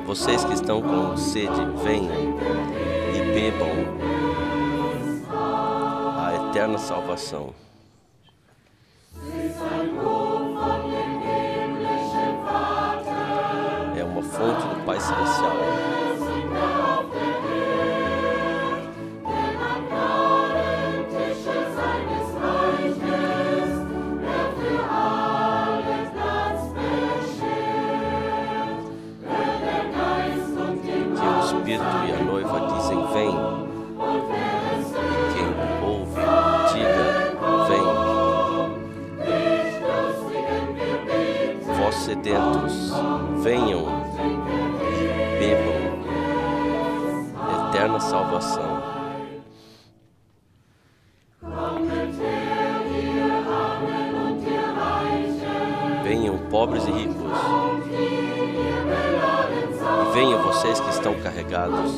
Vocês que estão com sede, venham e bebam a eterna salvação. É uma fonte do Pai Celestial. E a noiva dizem, vem. E quem ouve, diga, vem. Vós sedentos, venham e bebam eterna salvação. Venham pobres e ricos. Venham vocês que estão carregados,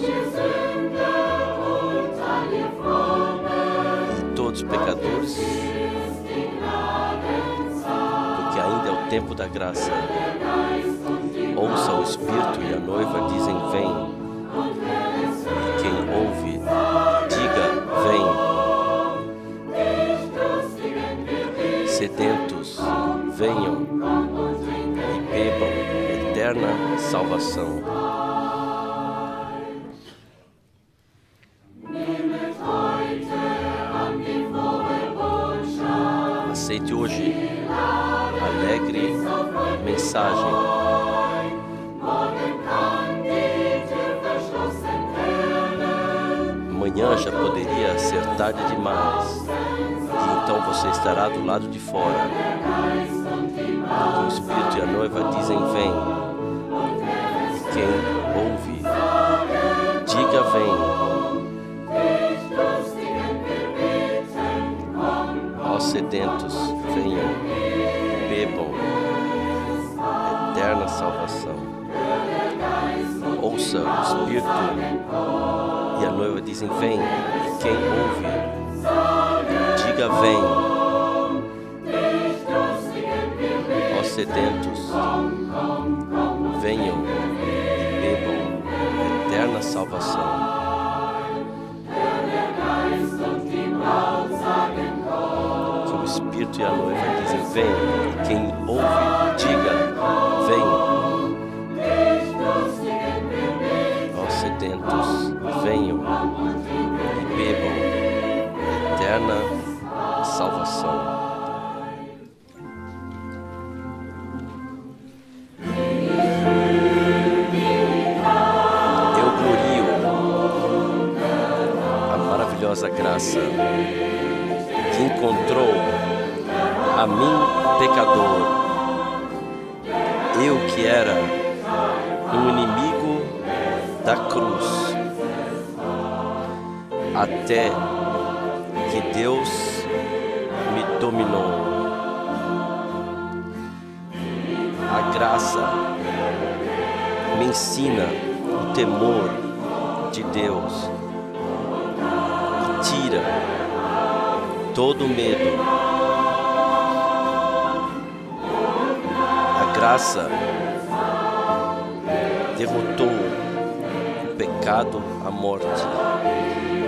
e todos pecadores, porque ainda é o tempo da graça. Ouça o Espírito e a noiva dizem, vem. E quem ouve, diga, vem. Sedentos, venham e bebam eterna salvação. Aceite hoje a alegre mensagem. Amanhã já poderia ser tarde demais, e então você estará do lado de fora. O Espírito e a noiva dizem, vem. E quem ouve, diga, vem. Aos sedentos, venham, bebam eterna salvação. Ouça o Espírito e a noiva dizem, vem. E quem ouve, diga, vem. Aos sedentos, venham e bebam eterna salvação. Que o Espírito e a noiva dizem, vem. E quem ouve, diga, vem. Aos sedentos, venham e bebam eterna salvação. A graça que encontrou a mim, pecador, eu que era um inimigo da cruz, até que Deus me dominou. A graça me ensina o temor de Deus. Tira todo o medo. A graça derrotou o pecado, a morte,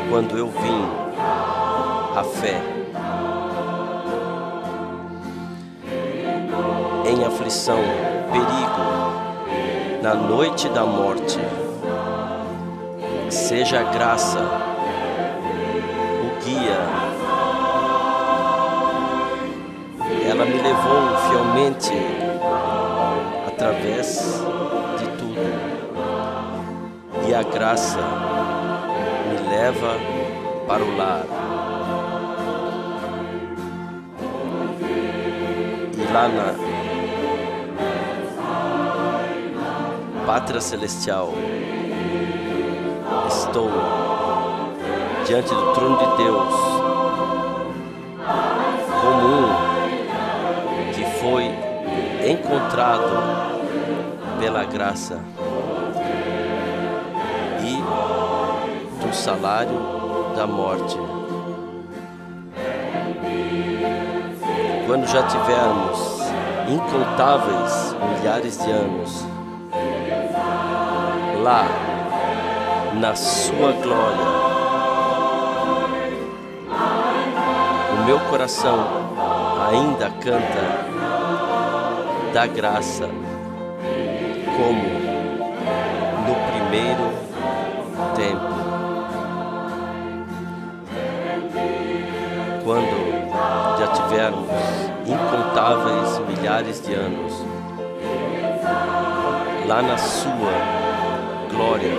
quando eu vim à fé. Em aflição, perigo, na noite da morte, seja a graça guia. Ela me levou fielmente através de tudo, e a graça me leva para o lar. E lá na Pátria Celestial estou diante do trono de Deus, como um que foi encontrado pela graça e do salário da morte. Quando já tivermos incontáveis milhares de anos, lá na sua glória. O meu coração ainda canta da graça como no primeiro tempo. Quando já tivermos incontáveis milhares de anos lá na sua glória,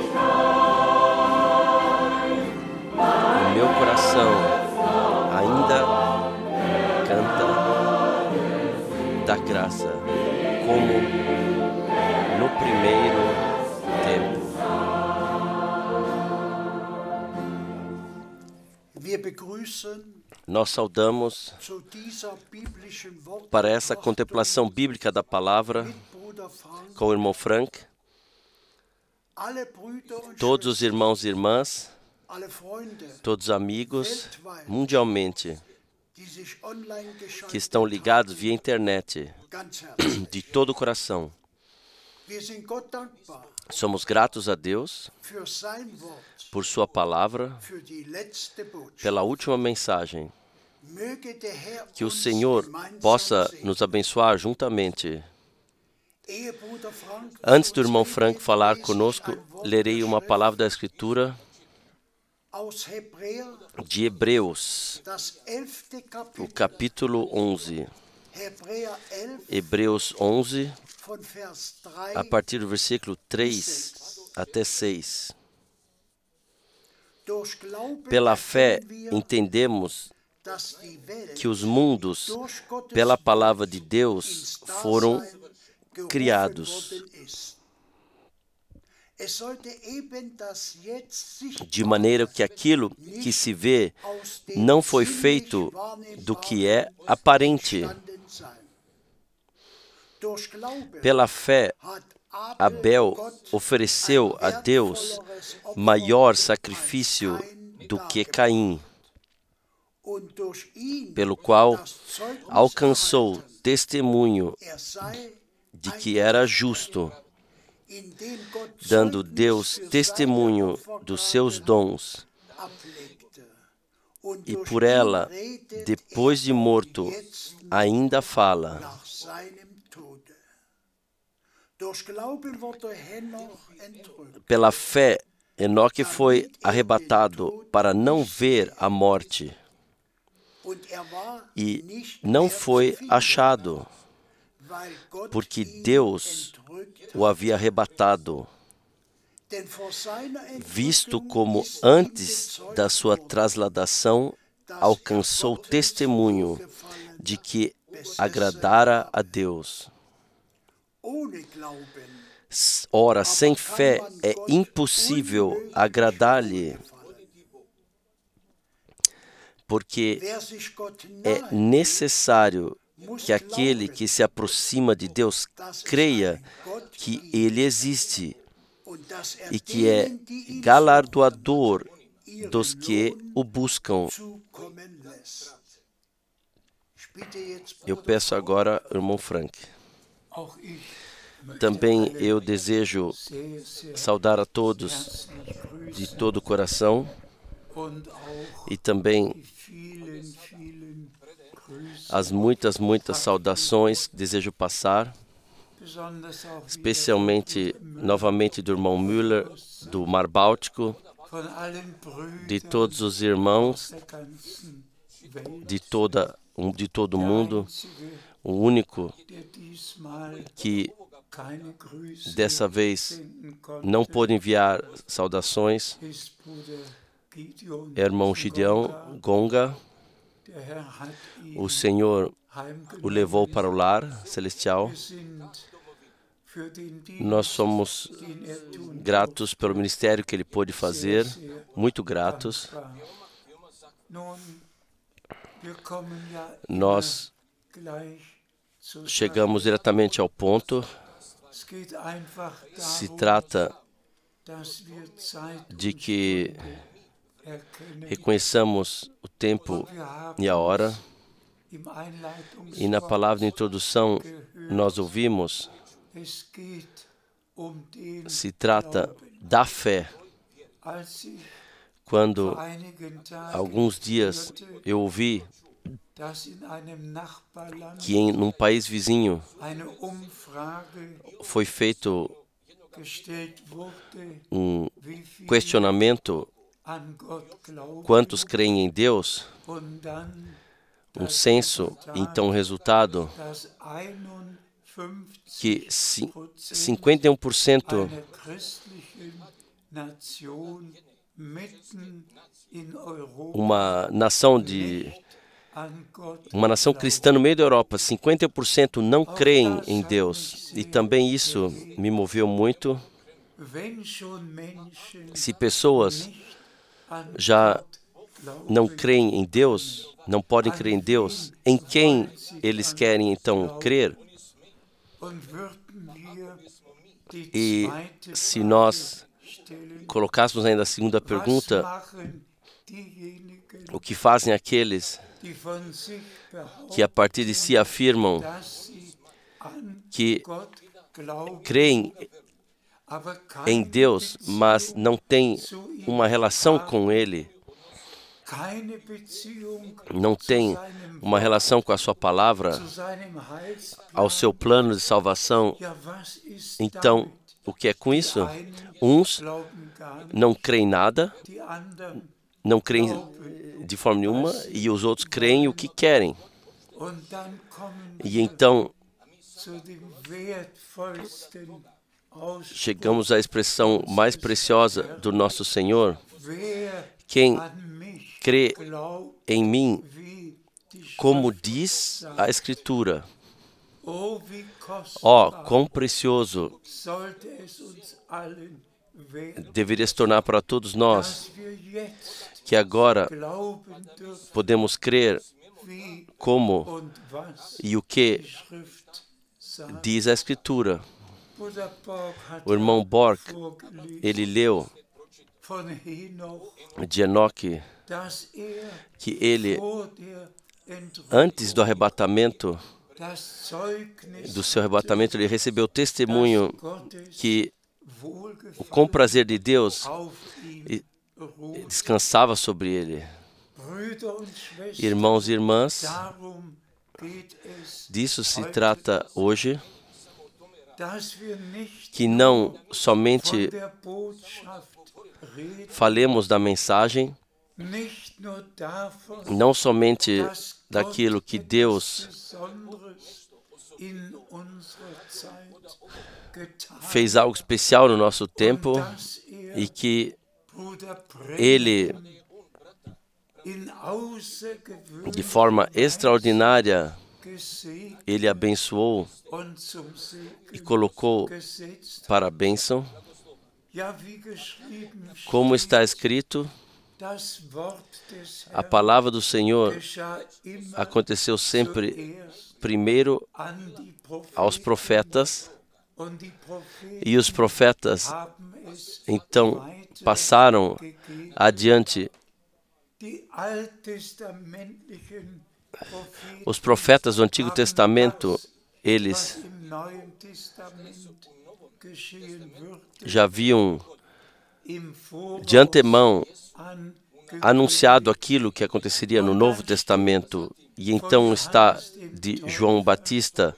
o meu coração ainda canta da graça como no primeiro tempo. Nós saudamos para essa contemplação bíblica da palavra com o irmão Frank, todos os irmãos e irmãs, todos os amigos mundialmente que estão ligados via internet, de todo o coração. Somos gratos a Deus por sua palavra, pela última mensagem. Que o Senhor possa nos abençoar juntamente. Antes do irmão Frank falar conosco, lerei uma palavra da Escritura de Hebreus, o capítulo 11. Hebreus 11, a partir do versículo 3 até 6. Pela fé entendemos que os mundos, pela palavra de Deus, foram criados, de maneira que aquilo que se vê não foi feito do que é aparente. Pela fé, Abel ofereceu a Deus maior sacrifício do que Caim, pelo qual alcançou testemunho de que era justo, dando Deus testemunho dos seus dons, e por ela, depois de morto, ainda fala. Pela fé, Enoque foi arrebatado para não ver a morte, e não foi achado, porque Deus o havia arrebatado, visto como antes da sua trasladação alcançou testemunho de que agradara a Deus. Ora, sem fé é impossível agradar-lhe, porque é necessário que aquele que se aproxima de Deus creia que Ele existe e que é galardoador dos que o buscam. Eu peço agora, irmão Frank. Também eu desejo saudar a todos de todo o coração e também as muitas saudações que desejo passar, especialmente novamente do irmão Müller, do Mar Báltico, de todos os irmãos de todo o mundo, o único que dessa vez não pôde enviar saudações é o irmão Gideão Gonga. O Senhor o levou para o lar celestial. Nós somos gratos pelo ministério que ele pôde fazer, muito gratos. Nós chegamos diretamente ao ponto. Se trata de que reconheçamos o tempo e a hora. E na palavra de introdução nós ouvimos se trata da fé. Quando alguns dias eu ouvi que num país vizinho foi feito um questionamento: quantos creem em Deus? Um censo, então o resultado que 51% uma nação cristã no meio da Europa, 50% não creem em Deus. E também isso me moveu muito. Se pessoas já não creem em Deus, não podem crer em Deus, em quem eles querem então crer? E se nós colocássemos ainda a segunda pergunta, o que fazem aqueles que a partir de si afirmam que creem em Deus, mas não têm uma relação com Ele, não têm uma relação com a sua palavra, ao seu plano de salvação? Então, o que é com isso? Uns não creem nada, não creem de forma nenhuma, e os outros creem o que querem. E então, chegamos à expressão mais preciosa do nosso Senhor: quem crê em mim, como diz a Escritura. Ó, quão precioso deveria se tornar para todos nós que agora podemos crer como e o que diz a Escritura. O irmão Borg, ele leu de Enoque que ele, antes do arrebatamento, do seu arrebatamento, ele recebeu testemunho que o com prazer de Deus descansava sobre ele. Irmãos e irmãs, disso se trata hoje, que não somente falemos da mensagem, não somente daquilo que Deus fez algo especial no nosso tempo e que Ele, de forma extraordinária, Ele abençoou e colocou para a bênção. Como está escrito, a palavra do Senhor aconteceu sempre primeiro aos profetas, e os profetas então passaram adiante. Os profetas do Antigo Testamento, eles já haviam de antemão anunciado aquilo que aconteceria no Novo Testamento. E então está de João Batista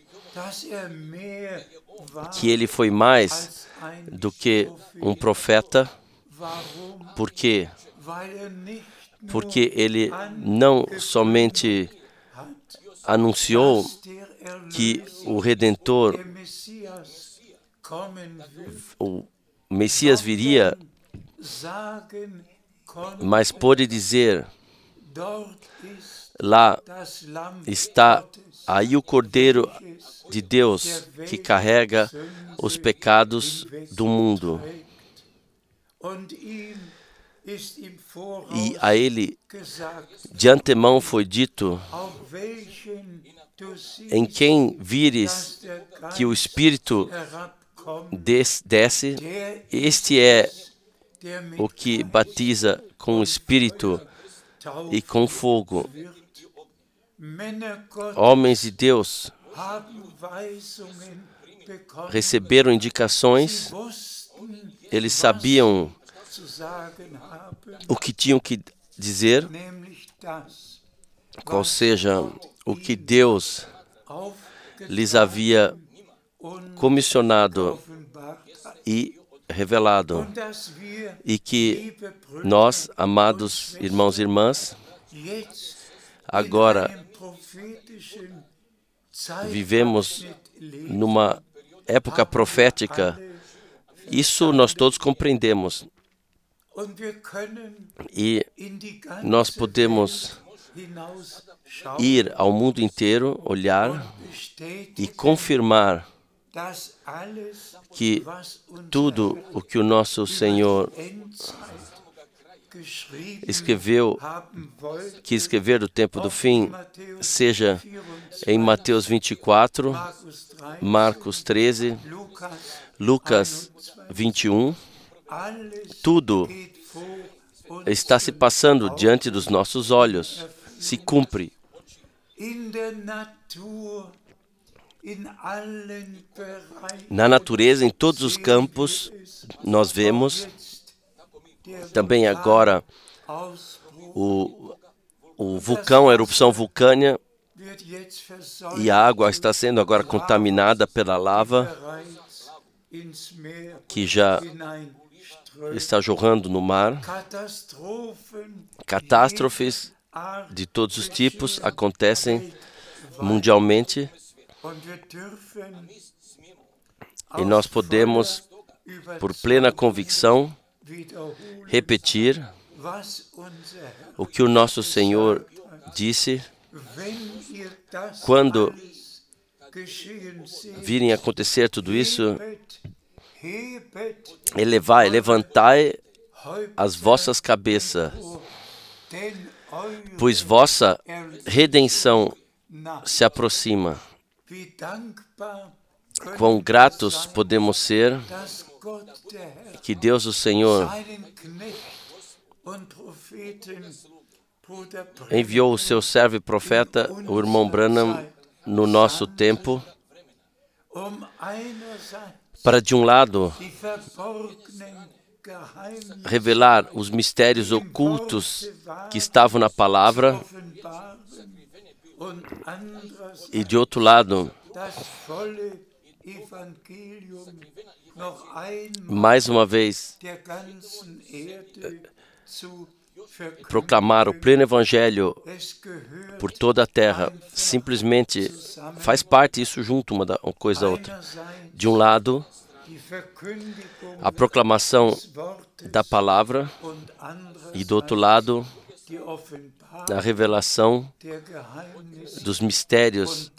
que ele foi mais do que um profeta. Por quê? Porque ele não somente anunciou que o Redentor, o Messias viria, mas pôde dizer: lá está aí o Cordeiro de Deus que carrega os pecados do mundo. E a ele, de antemão, foi dito: em quem vires que o Espírito desce, este é o que batiza com o Espírito e com fogo. Homens de Deus receberam indicações, eles sabiam o que tinham que dizer, qual seja o que Deus lhes havia comissionado e revelado, e que nós, amados irmãos e irmãs, agora vivemos numa época profética. Isso nós todos compreendemos. E nós podemos ir ao mundo inteiro, olhar e confirmar que tudo o que o nosso Senhor escreveu, que escrever do tempo do fim, seja em Mateus 24, Marcos 13, Lucas 21, tudo está se passando diante dos nossos olhos, se cumpre. Na natureza, em todos os campos, nós vemos também agora o vulcão, a erupção vulcânica, e a água está sendo agora contaminada pela lava, que já está jorrando no mar. Catástrofes de todos os tipos acontecem mundialmente, e nós podemos, por plena convicção, repetir o que o nosso Senhor disse: quando virem acontecer tudo isso, levantai as vossas cabeças, pois vossa redenção se aproxima. Quão gratos podemos ser que Deus, o Senhor, enviou o seu servo e profeta, o irmão Branham, no nosso tempo, para, de um lado, revelar os mistérios ocultos que estavam na palavra, e, de outro lado, mais uma vez, proclamar o pleno evangelho por toda a terra. Simplesmente faz parte isso junto uma coisa da outra. De um lado, a proclamação da palavra, e do outro lado, a revelação dos mistérios.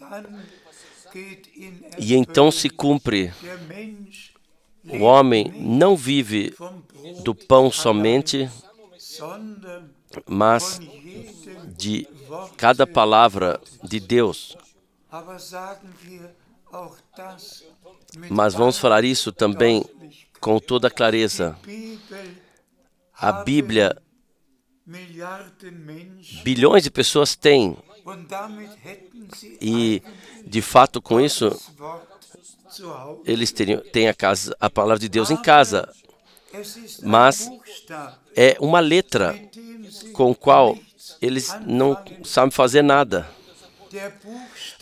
E então se cumpre: o homem não vive do pão somente, mas de cada palavra de Deus. Mas vamos falar isso também com toda clareza. A Bíblia, bilhões de pessoas têm, e, de fato, com isso, eles têm a palavra de Deus em casa. Mas é uma letra com a qual eles não sabem fazer nada.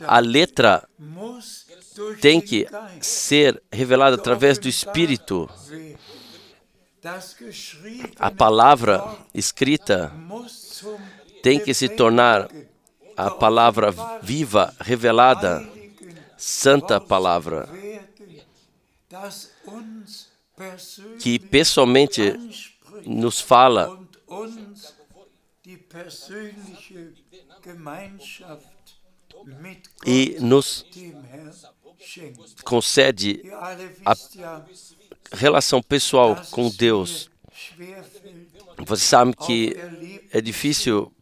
A letra tem que ser revelada através do Espírito. A palavra escrita tem que se tornar a palavra viva, revelada, santa palavra, que pessoalmente nos fala e nos concede a relação pessoal com Deus. Você sabe que é difícil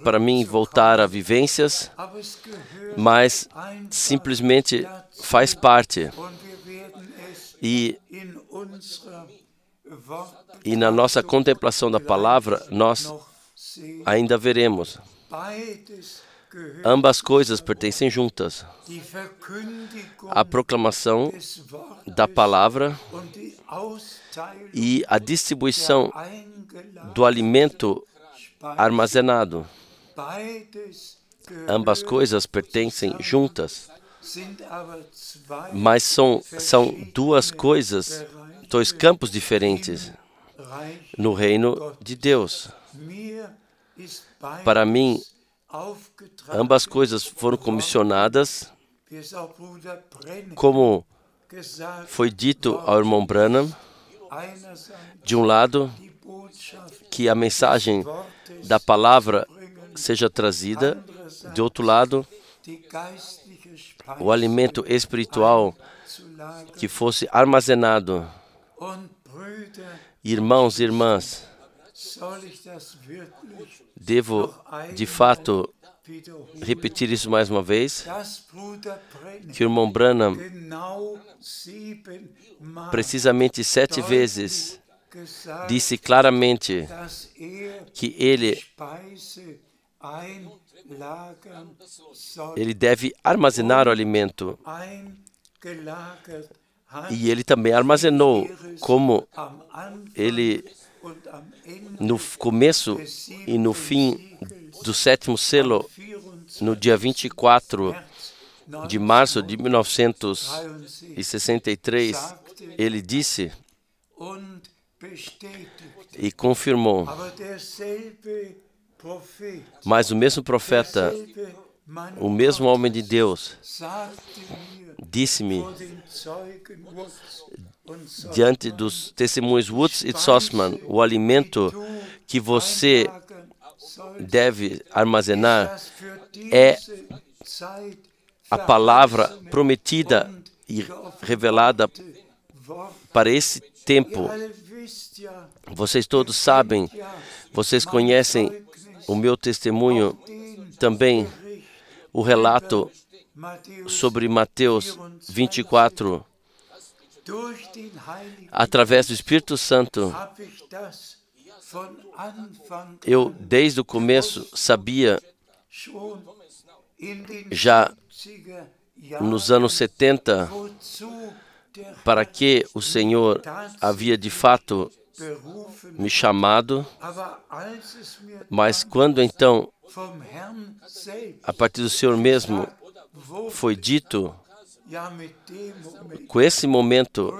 para mim voltar a vivências, mas simplesmente faz parte. E na nossa contemplação da palavra, nós ainda veremos. ambas coisas pertencem juntas. A proclamação da palavra e a distribuição do alimento armazenado. Ambas coisas pertencem juntas, mas são duas coisas, dois campos diferentes no reino de Deus. Para mim, ambas coisas foram comissionadas, como foi dito ao irmão Branham, de um lado, que a mensagem da palavra seja trazida, de outro lado, o alimento espiritual que fosse armazenado. Irmãos e irmãs, devo, de fato, repetir isso mais uma vez, que o irmão Branham, precisamente 7 vezes, disse claramente que ele deve armazenar o alimento. E ele também armazenou, como ele, no começo e no fim do 7º selo, no dia 24 de março de 1963, ele disse e confirmou. Mas o mesmo profeta, o mesmo homem de Deus, disse-me, diante dos testemunhos Woods e Sossman, o alimento que você deve armazenar é a palavra prometida e revelada para esse tempo. Vocês todos sabem, vocês conhecem o meu testemunho, também o relato sobre Mateus 24. Através do Espírito Santo, eu desde o começo sabia, já nos anos 70, para que o Senhor havia de fato me chamado, mas quando então, a partir do Senhor mesmo, foi dito, com esse momento,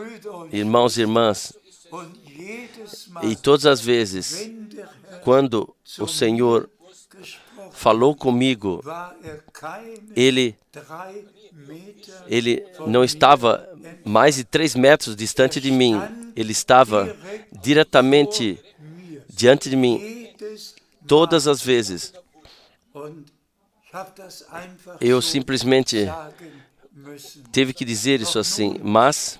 irmãos e irmãs, e todas as vezes, quando o Senhor falou comigo, Ele não estava mais de 3 metros distante de mim. Ele estava diretamente diante de mim todas as vezes. Eu simplesmente tive que dizer isso assim, mas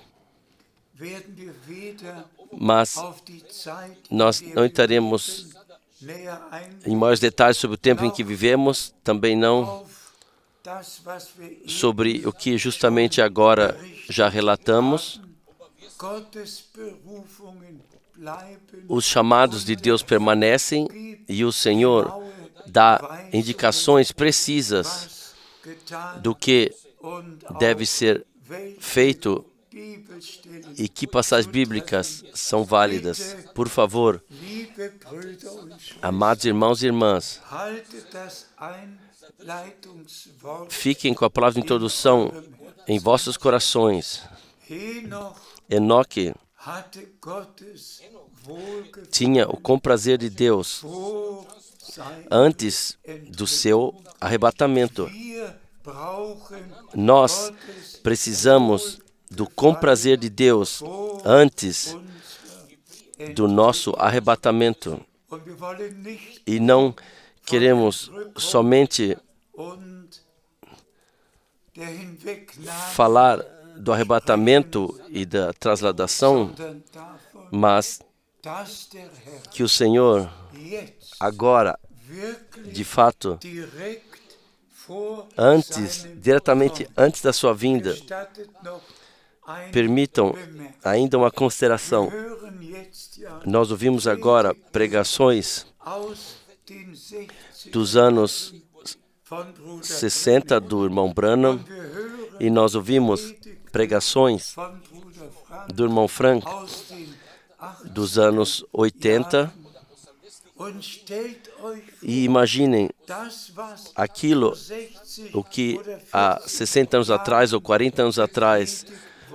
nós não entraremos em maiores detalhes sobre o tempo em que vivemos, também não sobre o que justamente agora já relatamos. Os chamados de Deus permanecem e o Senhor dá indicações precisas do que deve ser feito e que passagens bíblicas são válidas. Por favor, amados irmãos e irmãs, fiquem com a palavra de introdução em vossos corações. Enoque tinha o comprazer de Deus antes do seu arrebatamento. Nós precisamos do comprazer de Deus antes do nosso arrebatamento. E não queremos somente falar do arrebatamento e da transladação, mas que o Senhor agora, de fato, diretamente antes da sua vinda, permitam ainda uma consideração. Nós ouvimos agora pregações dos anos 60 do irmão Branham, e nós ouvimos pregações do irmão Frank dos anos 80, e imaginem aquilo, o que há 60 anos atrás ou 40 anos atrás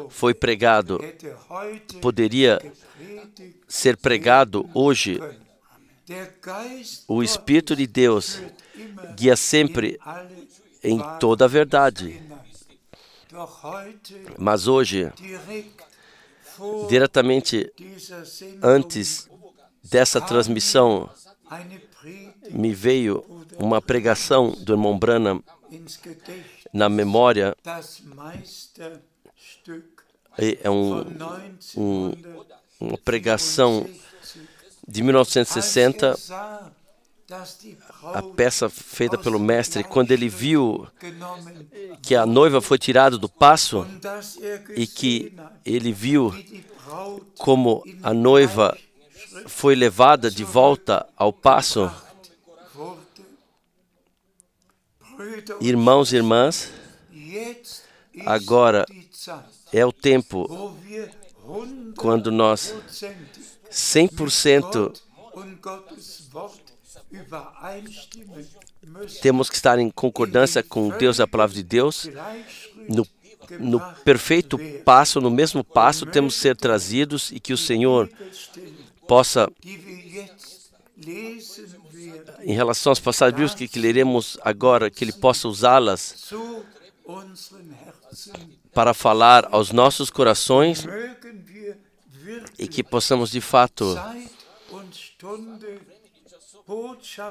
foi pregado, poderia ser pregado hoje. O Espírito de Deus guia sempre em toda a verdade. Mas hoje, diretamente antes dessa transmissão, me veio uma pregação do irmão Branham na memória. É uma pregação de 1960, a peça feita pelo mestre, quando ele viu que a noiva foi tirada do paço e que ele viu como a noiva foi levada de volta ao paço. Irmãos e irmãs, agora é o tempo quando nós 100% temos que estar em concordância com Deus e a palavra de Deus. No perfeito passo, no mesmo passo, temos que ser trazidos, e que o Senhor possa, em relação às passagens bíblicas que leremos agora, que Ele possa usá-las para falar aos nossos corações, e que possamos de fato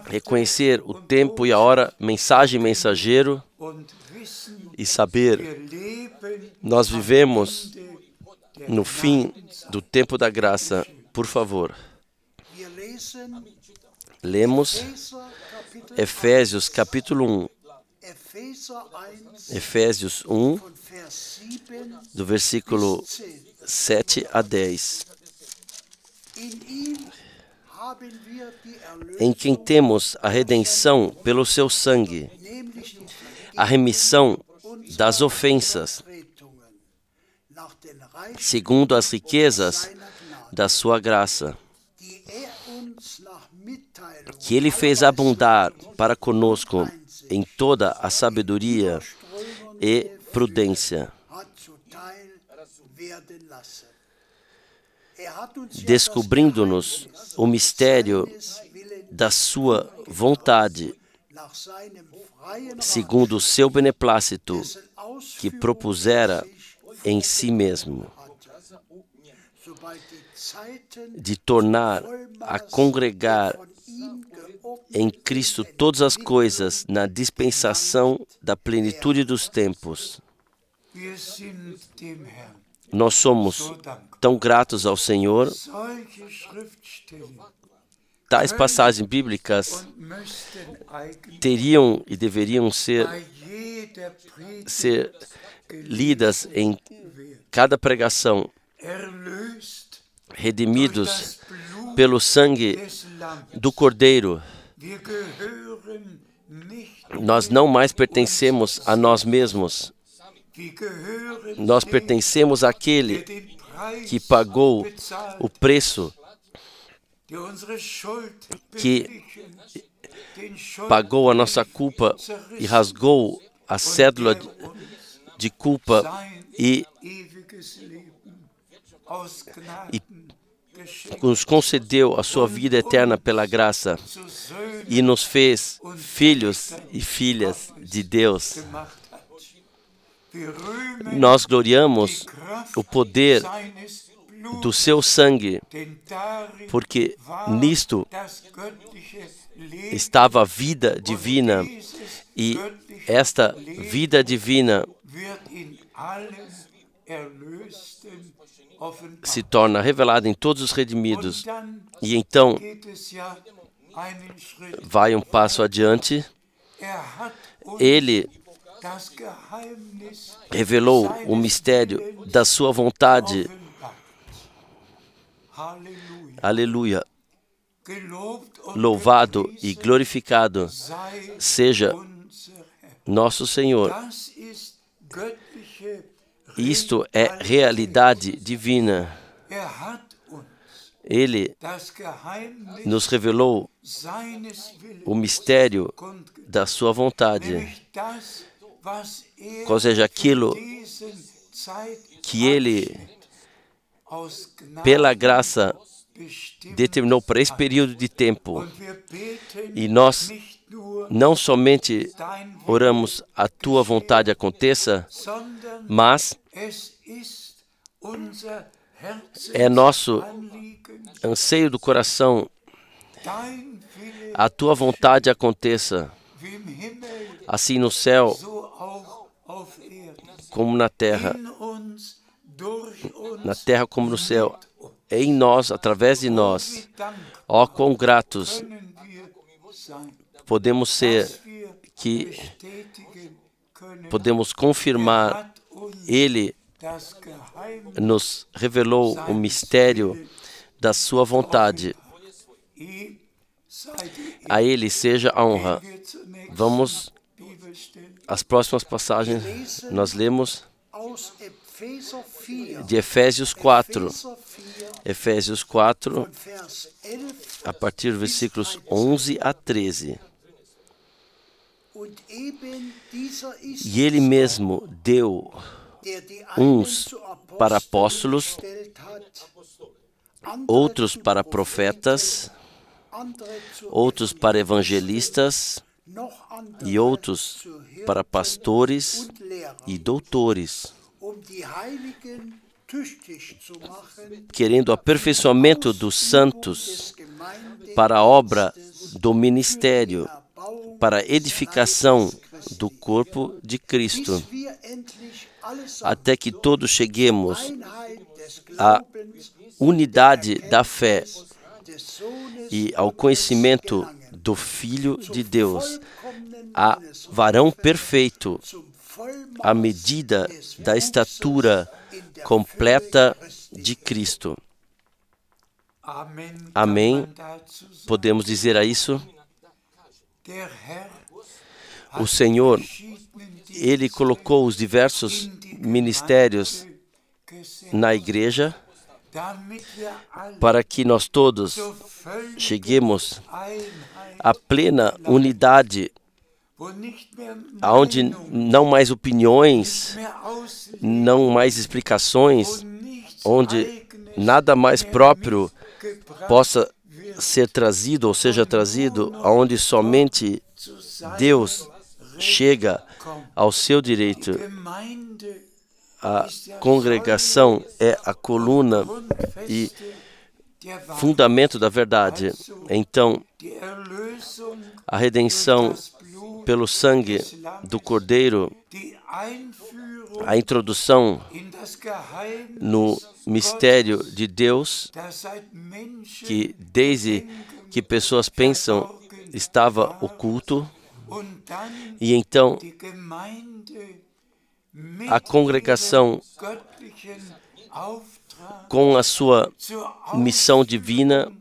reconhecer o tempo e a hora, mensagem e mensageiro, e saber nós vivemos no fim do tempo da graça. Por favor, lemos Efésios capítulo 1. Efésios 1, do versículo 7 a 10. Em quem temos a redenção pelo seu sangue, a remissão das ofensas, segundo as riquezas da sua graça, que Ele fez abundar para conosco em toda a sabedoria e prudência, descobrindo-nos o mistério da sua vontade, segundo o seu beneplácito, que propusera em si mesmo, de tornar a congregar em Cristo todas as coisas na dispensação da plenitude dos tempos. Nós somos tão gratos ao Senhor. Tais passagens bíblicas teriam e deveriam ser lidas em cada pregação. Redimidos pelo sangue do Cordeiro, nós não mais pertencemos a nós mesmos. Nós pertencemos àquele que pagou o preço, que pagou a nossa culpa e rasgou a cédula de culpa e nos concedeu a sua vida eterna pela graça e nos fez filhos e filhas de Deus. Nós gloriamos o poder do seu sangue, porque nisto estava a vida divina, e esta vida divina se torna revelada em todos os redimidos. E então vai um passo adiante. Ele revelou o mistério da sua vontade. Aleluia. Louvado e glorificado seja Nosso Senhor. Isto é realidade divina. Ele nos revelou o mistério da sua vontade, ou seja, aquilo que Ele, pela graça, determinou para esse período de tempo. E nós não somente oramos a Tua vontade aconteça, mas é nosso anseio do coração, a Tua vontade aconteça, assim no céu como na terra como no céu, em nós, através de nós. Ó, quão gratos podemos ser, que podemos confirmar, Ele nos revelou o mistério da sua vontade. A Ele seja a honra. Vamos às próximas passagens. Nós lemos de Efésios 4. Efésios 4, a partir dos versículos 11 a 13. E Ele mesmo deu uns para apóstolos, outros para profetas, outros para evangelistas e outros para pastores e doutores, querendo o aperfeiçoamento dos santos para a obra do ministério, para a edificação do corpo de Cristo, até que todos cheguemos à unidade da fé e ao conhecimento do Filho de Deus, a varão perfeito, à medida da estatura completa de Cristo. Amém. Podemos dizer a isso? O Senhor, Ele colocou os diversos ministérios na igreja para que nós todos cheguemos à plena unidade, onde não mais opiniões, não mais explicações, onde nada mais próprio possa ser trazido ou seja trazido, onde somente Deus chega ao seu direito. A congregação é a coluna e fundamento da verdade. Então, a redenção pelo sangue do Cordeiro, a introdução no mistério de Deus, que desde que pessoas pensam estava oculto, e então a congregação, com a sua missão divina,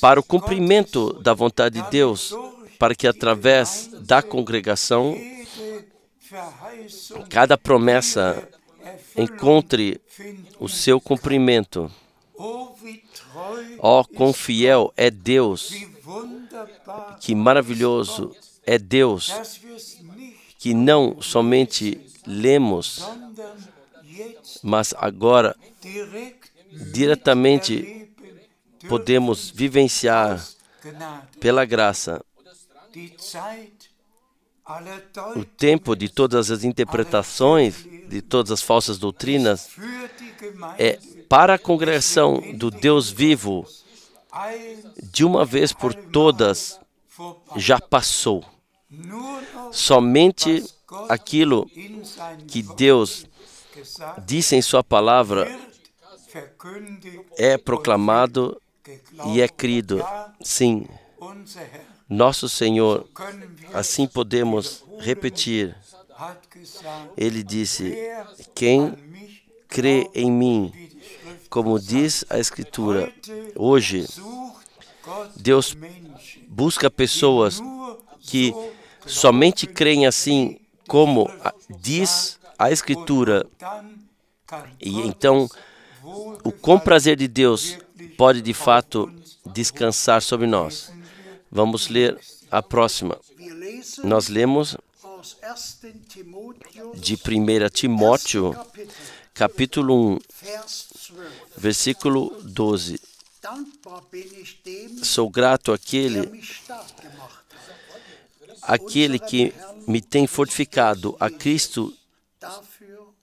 para o cumprimento da vontade de Deus, para que através da congregação cada promessa encontre o seu cumprimento. Ó, quão fiel é Deus, que maravilhoso é Deus, que não somente lemos, mas agora diretamente podemos vivenciar pela graça. O tempo de todas as interpretações, de todas as falsas doutrinas, é para a congregação do Deus vivo, de uma vez por todas, já passou. Somente aquilo que Deus disse em sua palavra é proclamado e é crido. Sim, nosso Senhor, assim podemos repetir. Ele disse: quem crê em mim, como diz a Escritura, hoje Deus busca pessoas que somente creem assim como diz a Escritura, e então o com prazer de Deus pode de fato descansar sobre nós. Vamos ler a próxima. Nós lemos de 1 Timóteo, capítulo 1, versículo 12. Sou grato àquele que me tem fortificado, a Cristo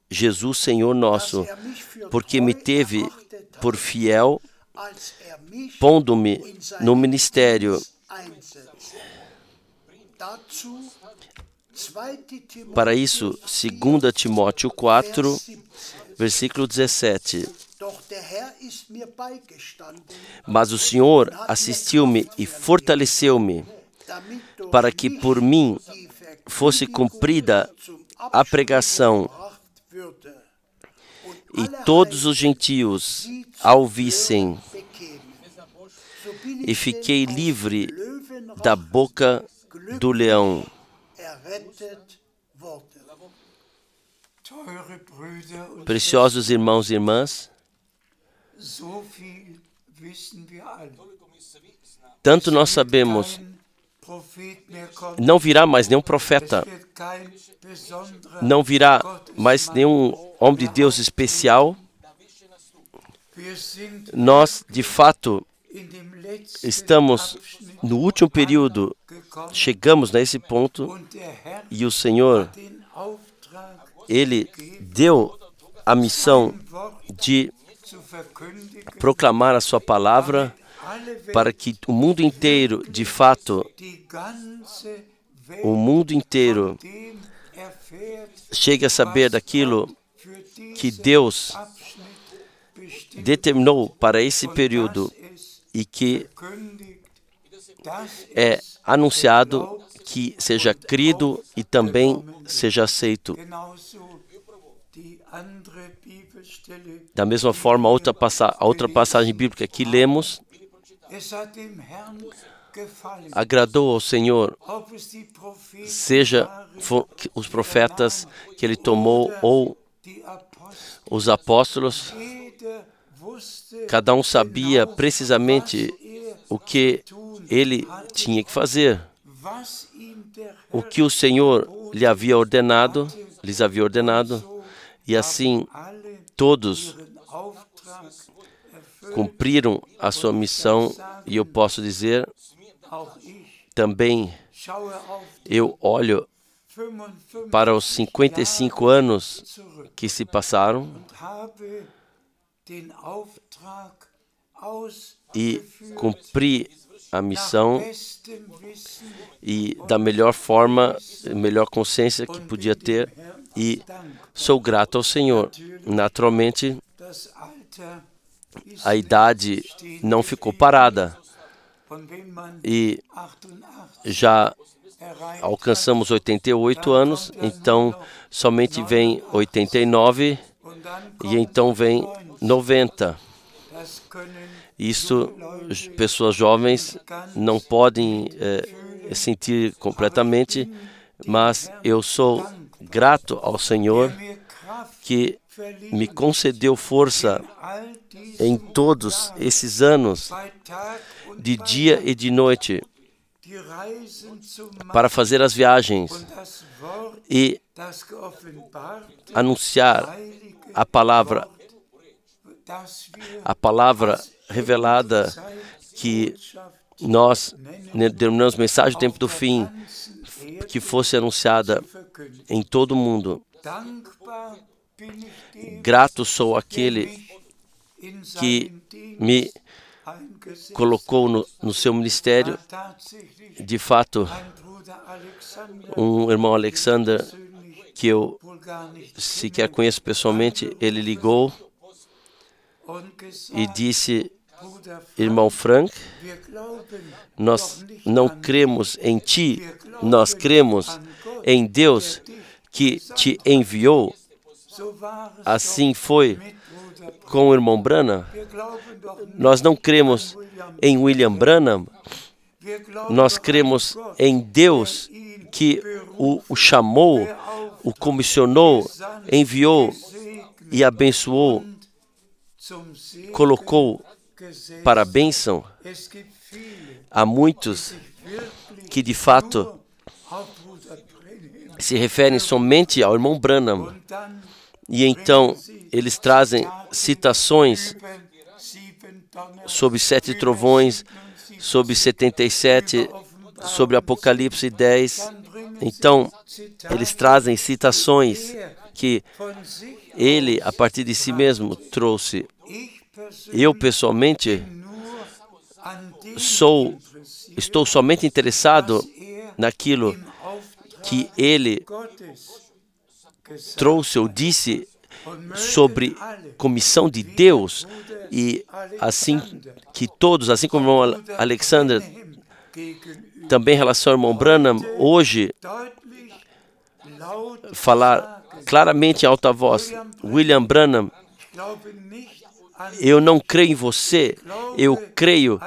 Jesus, Senhor nosso, porque me teve por fiel, pondo-me no ministério. Para isso, 2 Timóteo 4, versículo 17. Mas o Senhor assistiu-me e fortaleceu-me, para que por mim fosse cumprida a pregação, e todos os gentios a ouvissem, e fiquei livre da boca do leão. Preciosos irmãos e irmãs, tanto nós sabemos, não virá mais nenhum profeta, não virá mais nenhum homem de Deus especial. Nós, de fato, estamos no último período, chegamos nesse ponto, e o Senhor, Ele deu a missão de proclamar a sua palavra para que o mundo inteiro, de fato, o mundo inteiro chegue a saber daquilo que Deus determinou para esse período e que é anunciado, que seja crido e também seja aceito. Da mesma forma, a outra passagem bíblica que lemos, agradou ao Senhor, seja os profetas que Ele tomou ou os apóstolos, cada um sabia precisamente o que ele tinha que fazer, o que o Senhor lhes havia ordenado, e assim todos cumpriram a sua missão, e eu posso dizer, também eu olho para os 55 anos que se passaram e cumpri a missão e da melhor forma, melhor consciência que podia ter, e sou grato ao Senhor. Naturalmente, a idade não ficou parada e já alcançamos 88 anos, então somente vem 89 e então vem 90. Isso, pessoas jovens não podem sentir completamente, mas eu sou grato ao Senhor que me concedeu força em todos esses anos, de dia e de noite, para fazer as viagens e anunciar a palavra revelada que nós denominamos mensagem do tempo do fim, que fosse anunciada em todo o mundo. Grato sou àquele que me colocou no seu ministério. De fato, um irmão Alexander, que eu sequer conheço pessoalmente, ele ligou e disse: irmão Frank, nós não cremos em ti, nós cremos em Deus que te enviou. Assim foi com o irmão Branham. Nós não cremos em William Branham, nós cremos em Deus que o chamou, o comissionou, enviou e abençoou, colocou para a bênção. Há muitos que de fato se referem somente ao irmão Branham, e então eles trazem citações sobre 7 trovões, sobre 77, sobre Apocalipse 10. Então, eles trazem citações que ele, a partir de si mesmo, trouxe. Eu, pessoalmente, estou somente interessado naquilo que ele trouxe ou disse sobre comissão de Deus, e assim que todos, assim como o irmão Alexander, também em relação ao irmão Branham, hoje, falar claramente em alta voz: William Branham, eu não creio em você, eu creio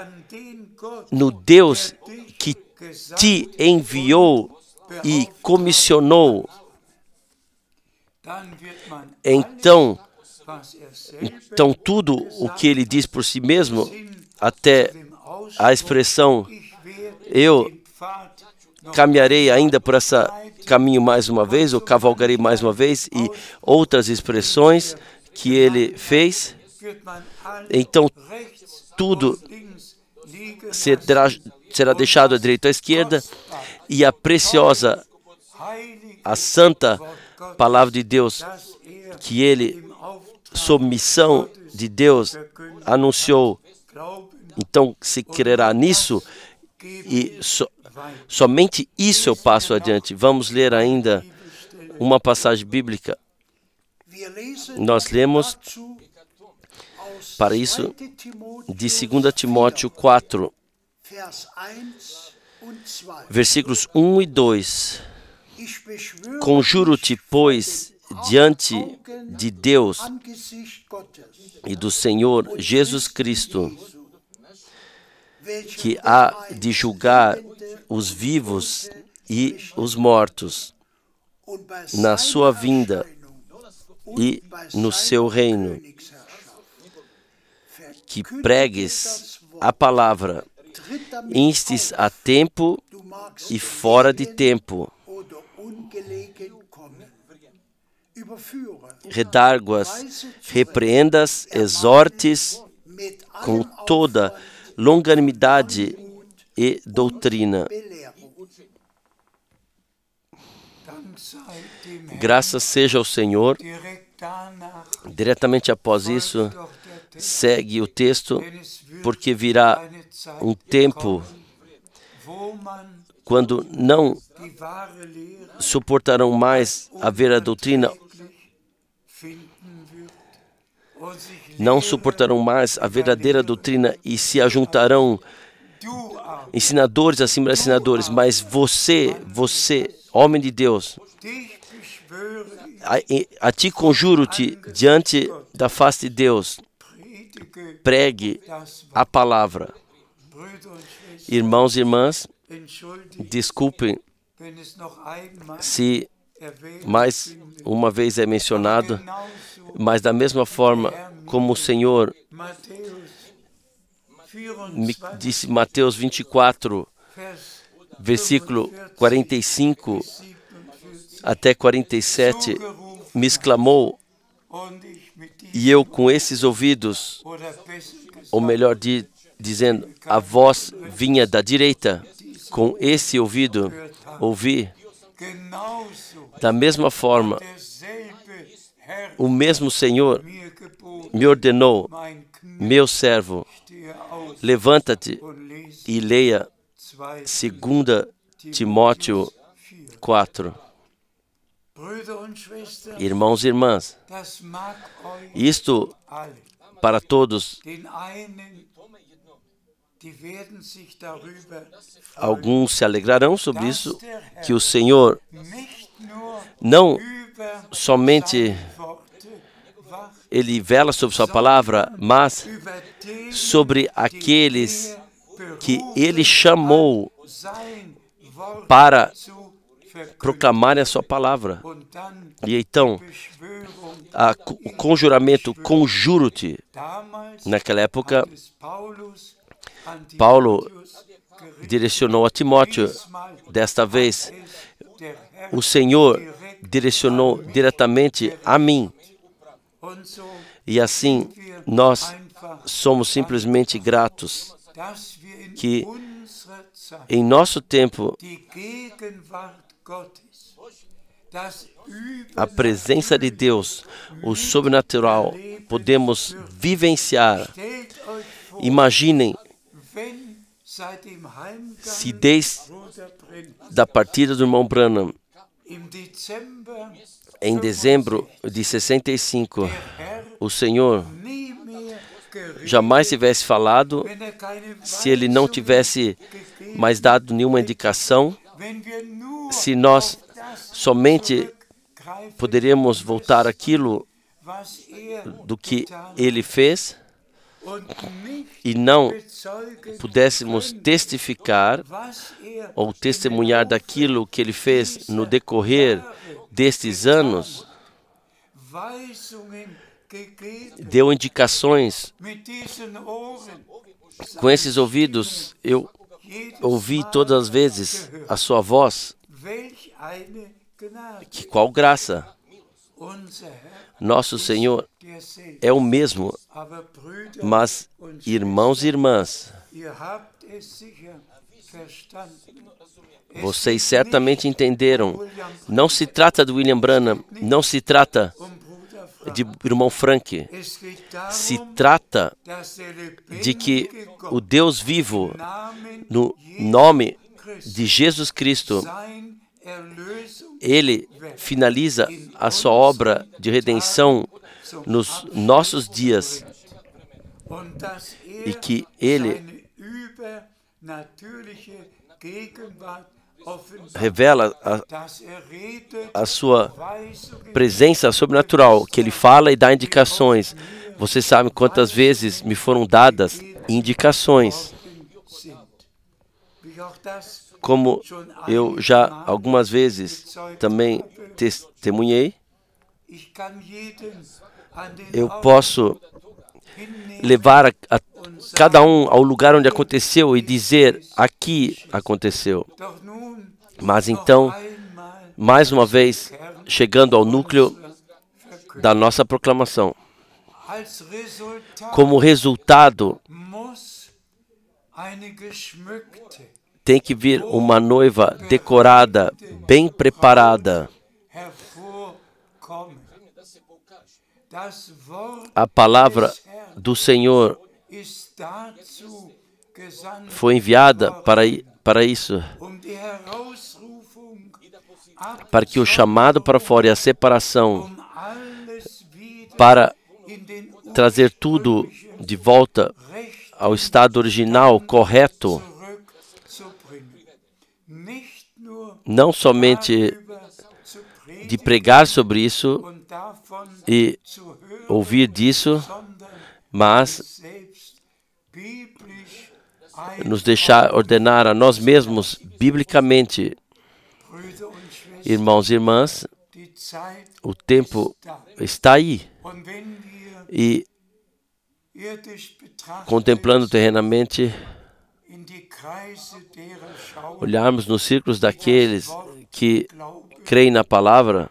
no Deus que te enviou e comissionou. Então tudo o que ele diz por si mesmo, até a expressão eu caminharei ainda por esse caminho mais uma vez, ou cavalgarei mais uma vez, e outras expressões que ele fez, então tudo será deixado à direita ou à esquerda, e a preciosa, a santa palavra de Deus, que ele, sob missão de Deus, anunciou. Então, se crerá nisso, e somente isso eu passo adiante. Vamos ler ainda uma passagem bíblica. Nós lemos para isso de 2 Timóteo 4, versículos 1 e 2. Conjuro-te, pois, diante de Deus e do Senhor Jesus Cristo, que há de julgar os vivos e os mortos na sua vinda e no seu reino, que pregues a palavra, instes a tempo e fora de tempo, redarguas, repreendas, exortes com toda longanimidade e doutrina. Graças seja ao Senhor. Diretamente após isso, segue o texto, porque virá um tempo quando não suportarão mais a vera doutrina, não suportarão mais a verdadeira doutrina e se ajuntarão ensinadores acima de ensinadores. Mas você, homem de Deus, a ti conjuro-te diante da face de Deus, pregue a palavra. Irmãos e irmãs, desculpem se mais uma vez é mencionado, mas da mesma forma como o Senhor me disse, Mateus 24, versículo 45 até 47, me exclamou, e eu com esses ouvidos, ou melhor dizendo, a voz vinha da direita, com esse ouvido, ouvi. Da mesma forma, o mesmo Senhor me ordenou, meu servo, levanta-te e leia 2 Timóteo 4. Irmãos e irmãs, isto para todos, alguns se alegrarão sobre isso, que o Senhor não somente Ele vela sobre sua palavra, mas sobre aqueles que Ele chamou para proclamarem a sua palavra. E então, o conjuramento, conjuro-te. Naquela época, Paulo direcionou a Timóteo. Desta vez, o Senhor direcionou diretamente a mim. E assim, nós somos simplesmente gratos que em nosso tempo a presença de Deus, o sobrenatural, podemos vivenciar. Imaginem se desde a partida do irmão Branham, em dezembro de 65, o Senhor jamais tivesse falado, se Ele não tivesse mais dado nenhuma indicação, se nós somente poderíamos voltar àquilo do que Ele fez e não pudéssemos testificar ou testemunhar daquilo que Ele fez no decorrer destes anos, deu indicações. Com esses ouvidos, eu ouvi todas as vezes a sua voz. Que qual graça! Nosso Senhor é o mesmo, mas, irmãos e irmãs, vocês certamente entenderam. Não se trata de William Branham, não se trata de irmão Frank. Se trata de que o Deus vivo, no nome de Jesus Cristo, Ele finaliza a sua obra de redenção nos nossos dias e que Ele revela a sua presença sobrenatural, que Ele fala e dá indicações. Vocês sabem quantas vezes me foram dadas indicações, como eu já algumas vezes também testemunhei. Eu posso levar a cada um ao lugar onde aconteceu e dizer, aqui aconteceu. Mas então, mais uma vez, chegando ao núcleo da nossa proclamação. Como resultado, tem que vir uma noiva decorada, bem preparada. A palavra do Senhor foi enviada para isso, para que o chamado para fora e a separação, para trazer tudo de volta ao estado original, correto, não somente de pregar sobre isso e ouvir disso, mas nos deixar ordenar a nós mesmos biblicamente. Irmãos e irmãs, o tempo está aí. E contemplando terrenamente, olharmos nos círculos daqueles que creem na palavra,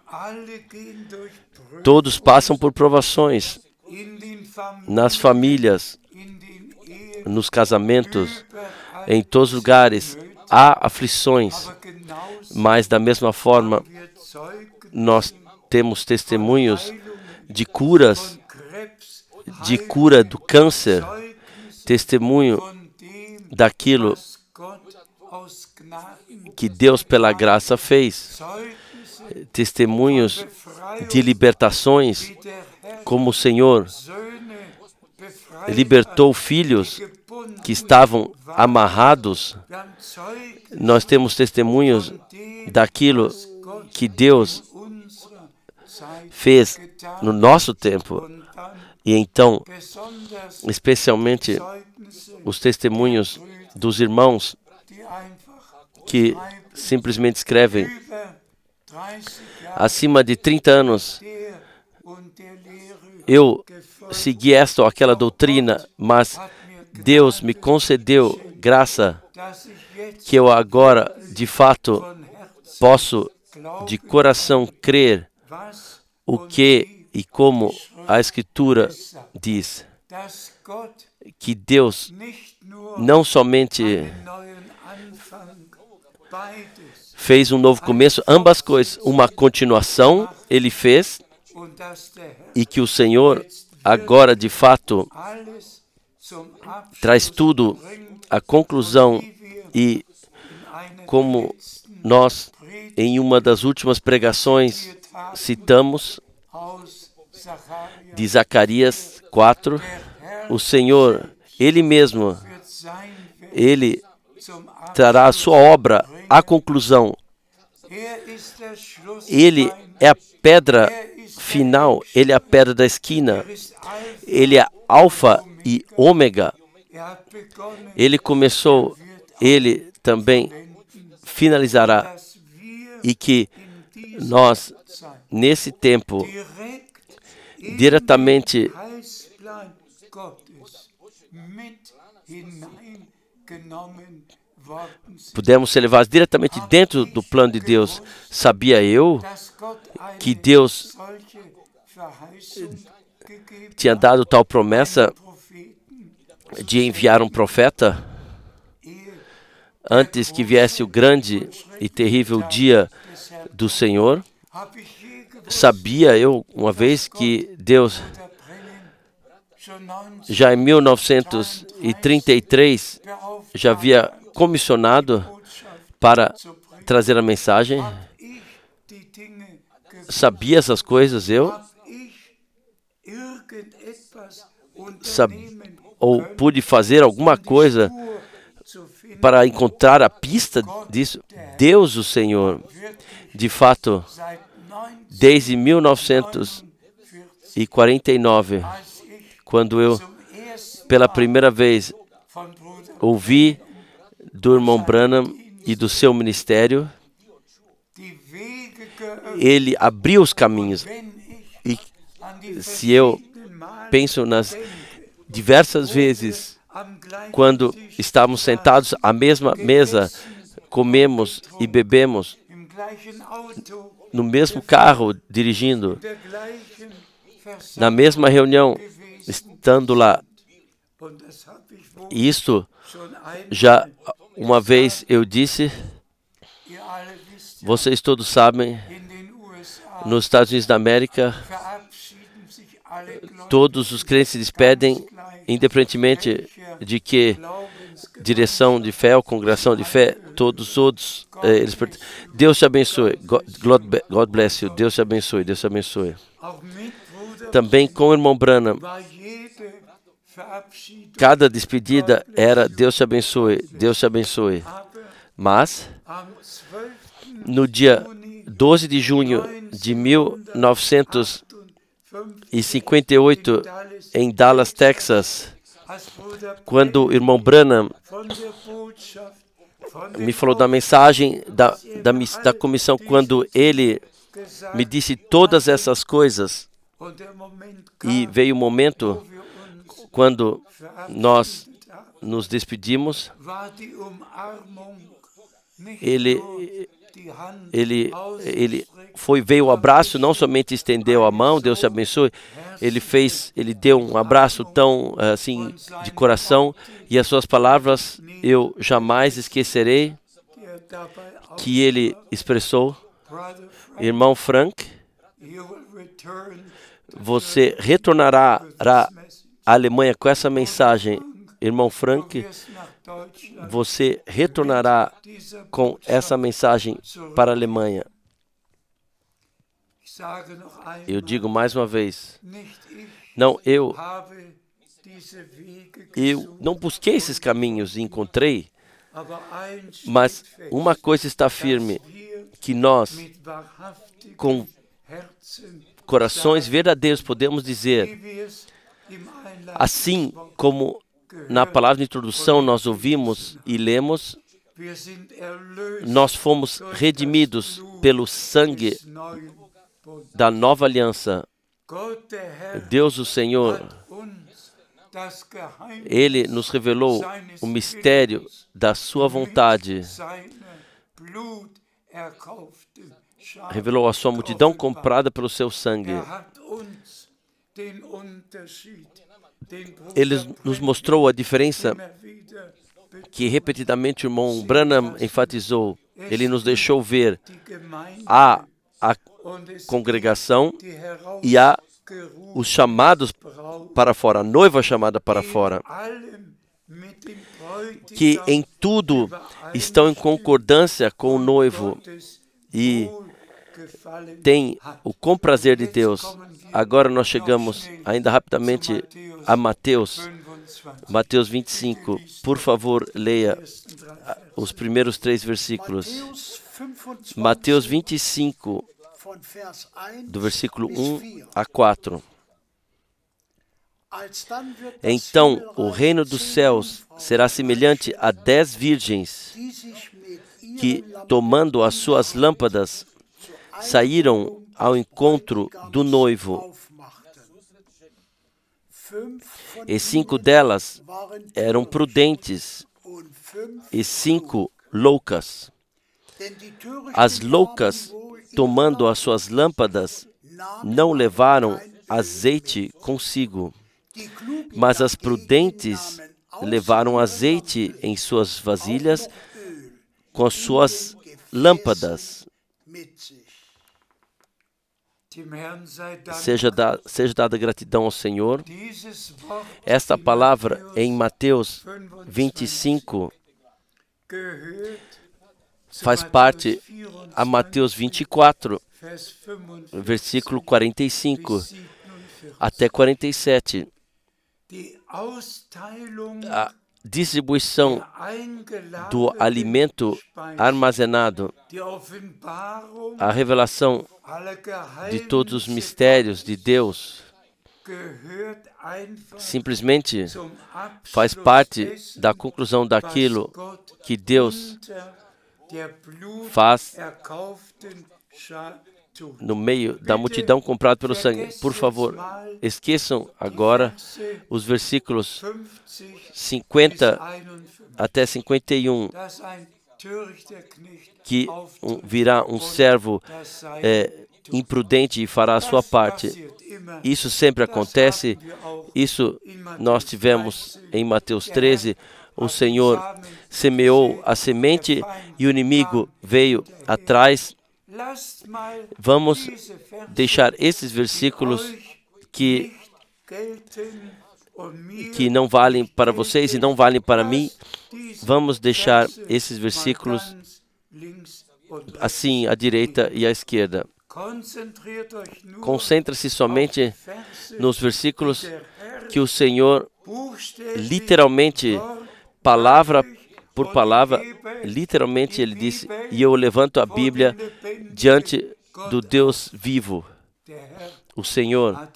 todos passam por provações, nas famílias, nos casamentos, em todos os lugares, há aflições, mas da mesma forma, nós temos testemunhos de curas, de cura do câncer, testemunho daquilo que Deus pela graça fez, testemunhos de libertações, como o Senhor libertou filhos que estavam amarrados. Nós temos testemunhos daquilo que Deus fez no nosso tempo. E então, especialmente os testemunhos dos irmãos que simplesmente escrevem. Acima de 30 anos, eu segui esta ou aquela doutrina, mas Deus me concedeu graça que eu agora, de fato, posso de coração crer o que e como a Escritura diz. Que Deus não somente fez um novo começo, ambas coisas, uma continuação Ele fez, e que o Senhor agora, de fato, traz tudo à conclusão, e como nós, em uma das últimas pregações, citamos de Zacarias 4, o Senhor, Ele mesmo, Ele trará a sua obra à conclusão. Ele é a pedra final, Ele é a pedra da esquina, Ele é alfa e ômega. Ele começou, Ele também finalizará, e que nós, nesse tempo, diretamente pudemos ser levados diretamente dentro do plano de Deus. Sabia eu que Deus tinha dado tal promessa de enviar um profeta antes que viesse o grande e terrível dia do Senhor? Sabia eu, uma vez, que Deus, já em 1933, já havia comissionado para trazer a mensagem? Sabia essas coisas eu? Ou pude fazer alguma coisa para encontrar a pista disso? Deus, o Senhor, de fato, desde 1949, quando eu, pela primeira vez, ouvi do irmão Branham e do seu ministério, ele abriu os caminhos. E se eu penso nas diversas vezes, quando estávamos sentados à mesma mesa, comemos e bebemos, no mesmo carro, dirigindo, na mesma reunião, estando lá. Isso, já uma vez eu disse, vocês todos sabem, nos Estados Unidos da América, todos os crentes se despedem, independentemente de que direção de fé ou congregação de fé, todos os outros, Deus te abençoe, God bless you, Deus te abençoe, Deus te abençoe. Também com o irmão Branham, cada despedida era Deus te abençoe, Deus te abençoe. Mas, no dia 12 de junho de 1958, em Dallas, Texas, quando o irmão Branham me falou da mensagem da comissão, quando ele me disse todas essas coisas, e veio o momento quando nós nos despedimos, veio o abraço, não somente estendeu a mão, Deus te abençoe, ele deu um abraço tão assim de coração, e as suas palavras eu jamais esquecerei, que ele expressou: irmão Frank, você retornará à Alemanha com essa mensagem. Irmão Frank, você retornará com essa mensagem para a Alemanha. Eu digo mais uma vez, não, eu não busquei esses caminhos e encontrei, mas uma coisa está firme, que nós, com corações verdadeiros, podemos dizer, assim como na palavra de introdução nós ouvimos e lemos, Nós fomos redimidos pelo sangue da nova aliança. Deus, o Senhor, Ele nos revelou o mistério da sua vontade. Revelou a sua multidão comprada pelo seu sangue. Ele nos mostrou a diferença que repetidamente o irmão Branham enfatizou. Ele nos deixou ver a congregação e os chamados para fora, a noiva chamada para fora, que em tudo estão em concordância com o noivo e tem o comprazer de Deus. Agora nós chegamos ainda rapidamente a Mateus 25. Por favor, leia os primeiros 3 versículos. Mateus 25, do versículo 1 a 4. Então o reino dos céus será semelhante a 10 virgens que, tomando as suas lâmpadas, saíram ao encontro do noivo. E 5 delas eram prudentes e 5 loucas. As loucas, tomando as suas lâmpadas, não levaram azeite consigo, mas as prudentes levaram azeite em suas vasilhas com as suas lâmpadas. Seja dada gratidão ao Senhor. Esta palavra em Mateus 25 faz parte a Mateus 24, versículo 45 até 47. A distribuição do alimento armazenado, a revelação de todos os mistérios de Deus, simplesmente faz parte da conclusão daquilo que Deus faz no meio da multidão comprada pelo sangue. Por favor, esqueçam agora os versículos 50 até 51, que virá um servo imprudente e fará a sua parte. Isso sempre acontece. Isso nós tivemos em Mateus 13. O Senhor semeou a semente e o inimigo veio atrás. Vamos deixar esses versículos que não valem para vocês e não valem para mim. Vamos deixar esses versículos assim à direita e à esquerda. Concentre-se somente nos versículos que o Senhor literalmente, palavra por palavra, literalmente ele disse: e eu levanto a Bíblia diante do Deus vivo. O Senhor,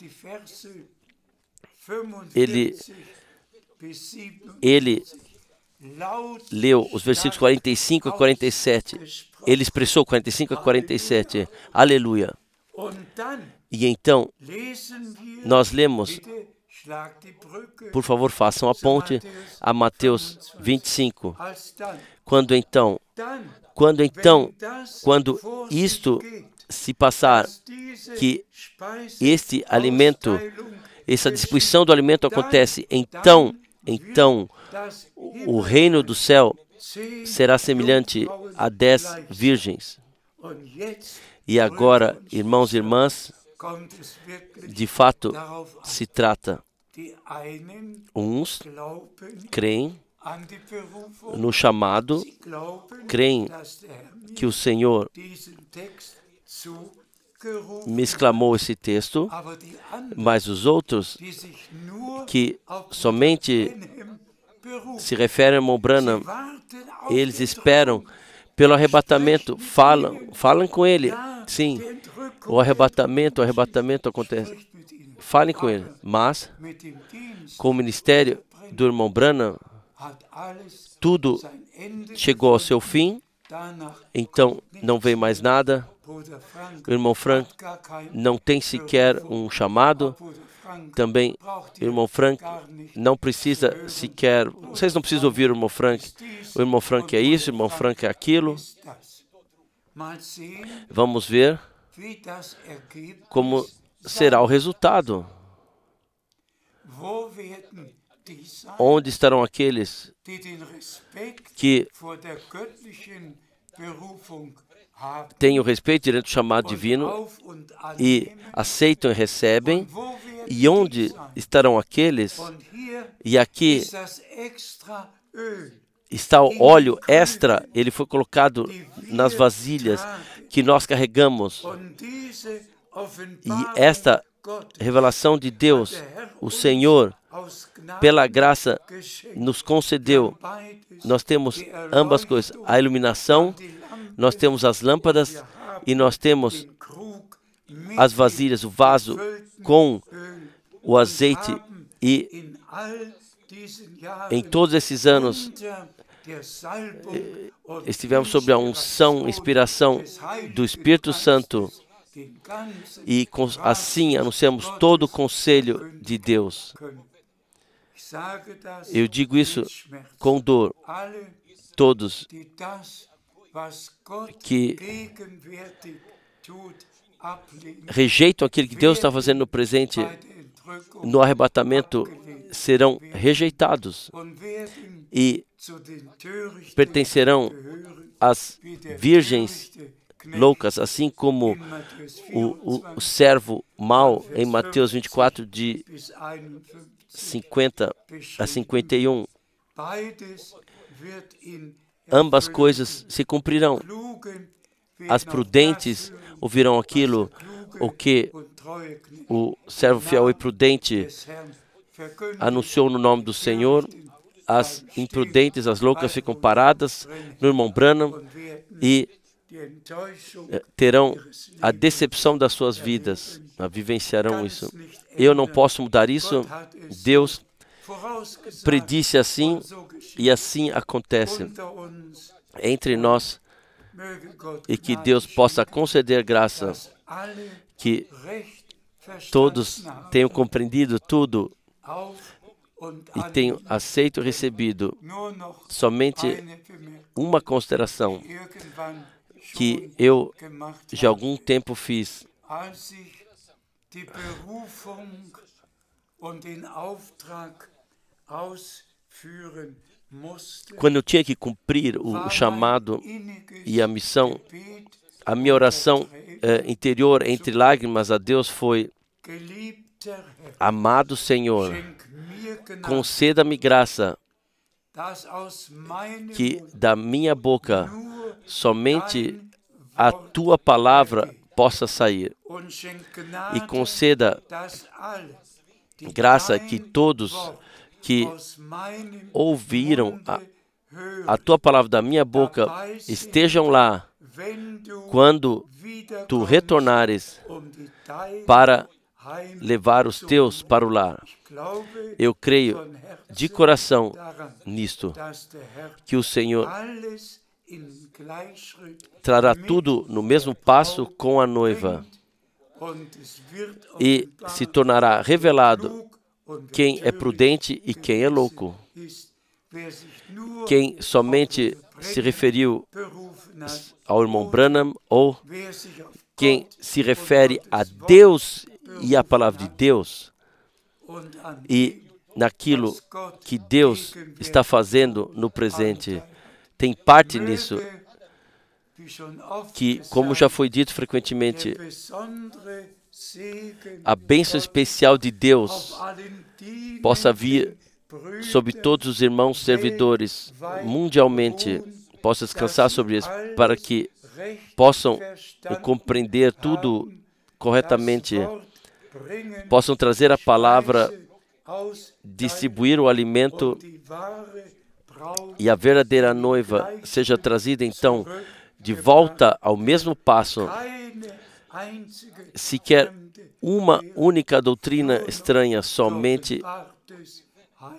ele leu os versículos 45 a 47. Ele expressou 45 a 47. Aleluia. E então, nós lemos, por favor, façam a ponte a Mateus 25. Quando isto se passar, que este alimento, essa distribuição do alimento acontece, então o reino do céu será semelhante a 10 virgens. E agora, irmãos e irmãs, de fato se trata. Uns creem no chamado, creem que o Senhor me exclamou esse texto, mas os outros que somente se referem ao Branham, eles esperam pelo arrebatamento, falam com ele. Sim, o arrebatamento acontece. Falem com ele, mas com o ministério do irmão Branham, tudo chegou ao seu fim, então não vem mais nada. O irmão Frank não tem sequer um chamado. Também, o irmão Frank não precisa sequer... Vocês não precisam ouvir o irmão Frank. O irmão Frank é isso, o irmão Frank é aquilo. Vamos ver como será o resultado. Onde estarão aqueles que têm o respeito diante do chamado divino e aceitam e recebem? E onde estarão aqueles? E aqui está o óleo extra, ele foi colocado nas vasilhas que nós carregamos. E esta revelação de Deus, o Senhor, pela graça, nos concedeu. Nós temos ambas coisas, a iluminação, nós temos as lâmpadas e nós temos as vasilhas, o vaso com o azeite. E em todos esses anos estivemos sob a unção, inspiração do Espírito Santo e assim anunciamos todo o conselho de Deus. Eu digo isso com dor. Todos que rejeitam aquilo que Deus está fazendo no presente, no arrebatamento, serão rejeitados e pertencerão às virgens loucas, assim como o servo mau em Mateus 24, de 50 a 51. Ambas coisas se cumprirão. As prudentes ouvirão aquilo, o que o servo fiel e prudente anunciou no nome do Senhor. As imprudentes, as loucas ficam paradas no irmão Branham e terão a decepção das suas vidas, vivenciarão isso. Eu não posso mudar isso. Deus predisse assim e assim acontece entre nós, e que Deus possa conceder graça, que todos tenham compreendido tudo e tenham aceito e recebido. Somente uma consideração que eu já há algum tempo fiz. Quando eu tinha que cumprir o chamado e a missão, a minha oração interior entre lágrimas a Deus foi: amado Senhor, conceda-me graça, que da minha boca somente a tua palavra possa sair, e conceda graça que todos que ouviram a tua palavra da minha boca estejam lá quando tu retornares para levar os teus para o lar. Eu creio de coração nisto, que o Senhor trará tudo no mesmo passo com a noiva, e se tornará revelado quem é prudente e quem é louco. Quem somente se referiu ao irmão Branham, ou quem se refere a Deus e à palavra de Deus, e naquilo que Deus está fazendo no presente, tem parte nisso, que, como já foi dito frequentemente, a bênção especial de Deus possa vir sobre todos os irmãos servidores mundialmente, possa descansar sobre eles, para que possam compreender tudo corretamente, possam trazer a palavra, distribuir o alimento, e a verdadeira noiva seja trazida então de volta ao mesmo passo. Sequer uma única doutrina estranha, somente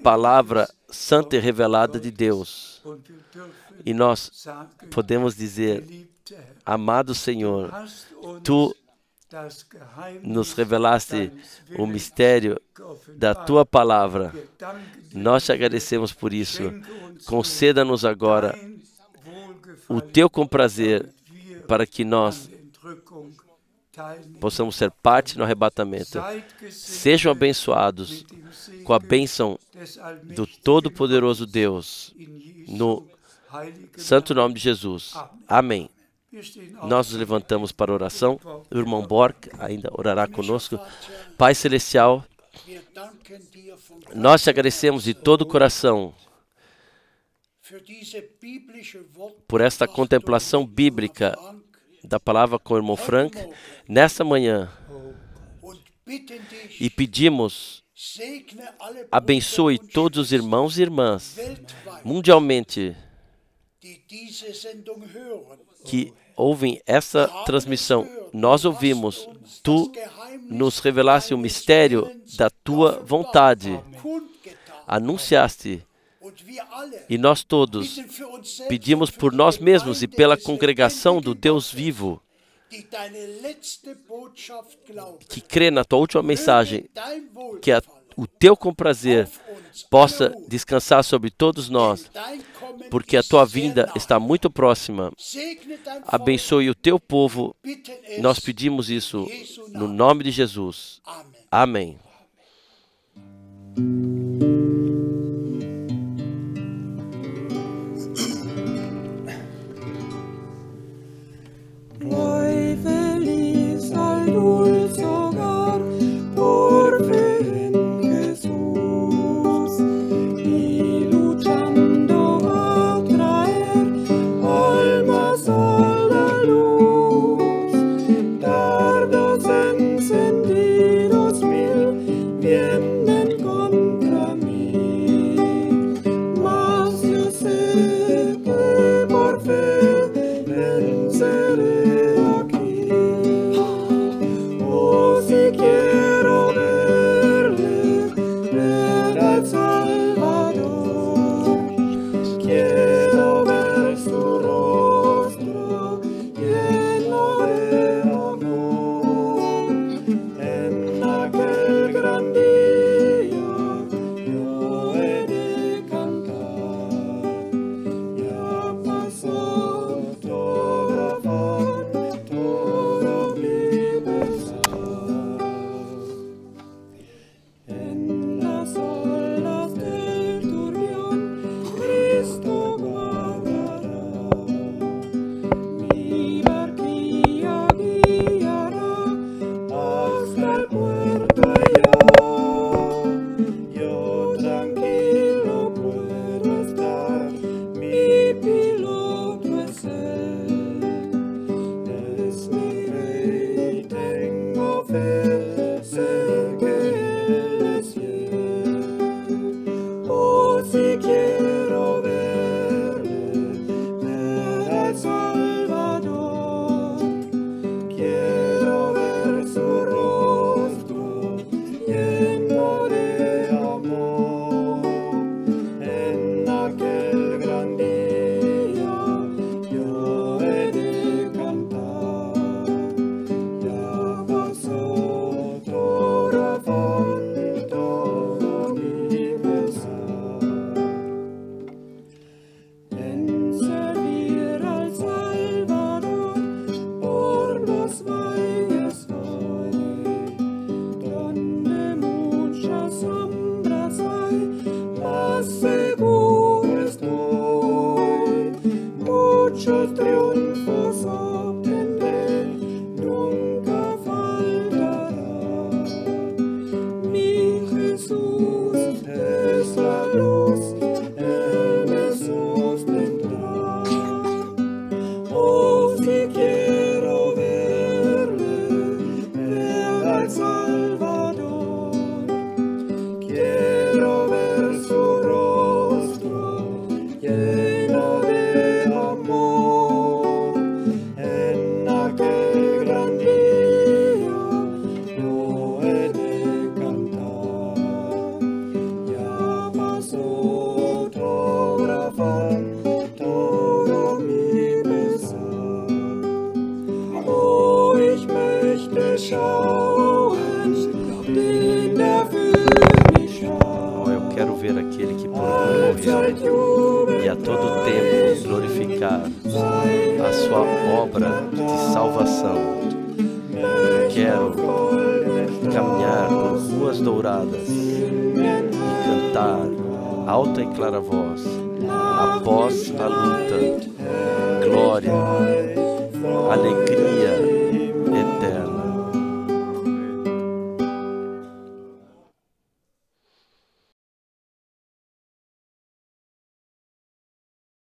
palavra santa e revelada de Deus. E nós podemos dizer: amado Senhor, Tu nos revelaste o mistério da Tua palavra. Nós te agradecemos por isso. Conceda-nos agora o Teu comprazer para que nós possamos ser parte no arrebatamento. Sejam abençoados com a bênção do Todo-Poderoso Deus, no santo nome de Jesus. Amém. Nós nos levantamos para a oração. O irmão Borg ainda orará conosco. Pai Celestial, nós te agradecemos de todo o coração por esta contemplação bíblica da palavra com o irmão Frank nesta manhã. E pedimos, abençoe todos os irmãos e irmãs mundialmente que ouvem essa transmissão. Nós ouvimos, Tu nos revelaste o mistério da Tua vontade, anunciaste, e nós todos pedimos por nós mesmos e pela congregação do Deus vivo, que crê na Tua última mensagem, que o Teu comprazer possa descansar sobre todos nós, porque a Tua vinda está muito próxima. Abençoe o Teu povo. Nós pedimos isso no nome de Jesus. Amém. ver aquele que por mim morreu e a todo tempo glorificar a sua obra de salvação. Quero caminhar por ruas douradas e cantar alta e clara voz após a luta, glória, alegria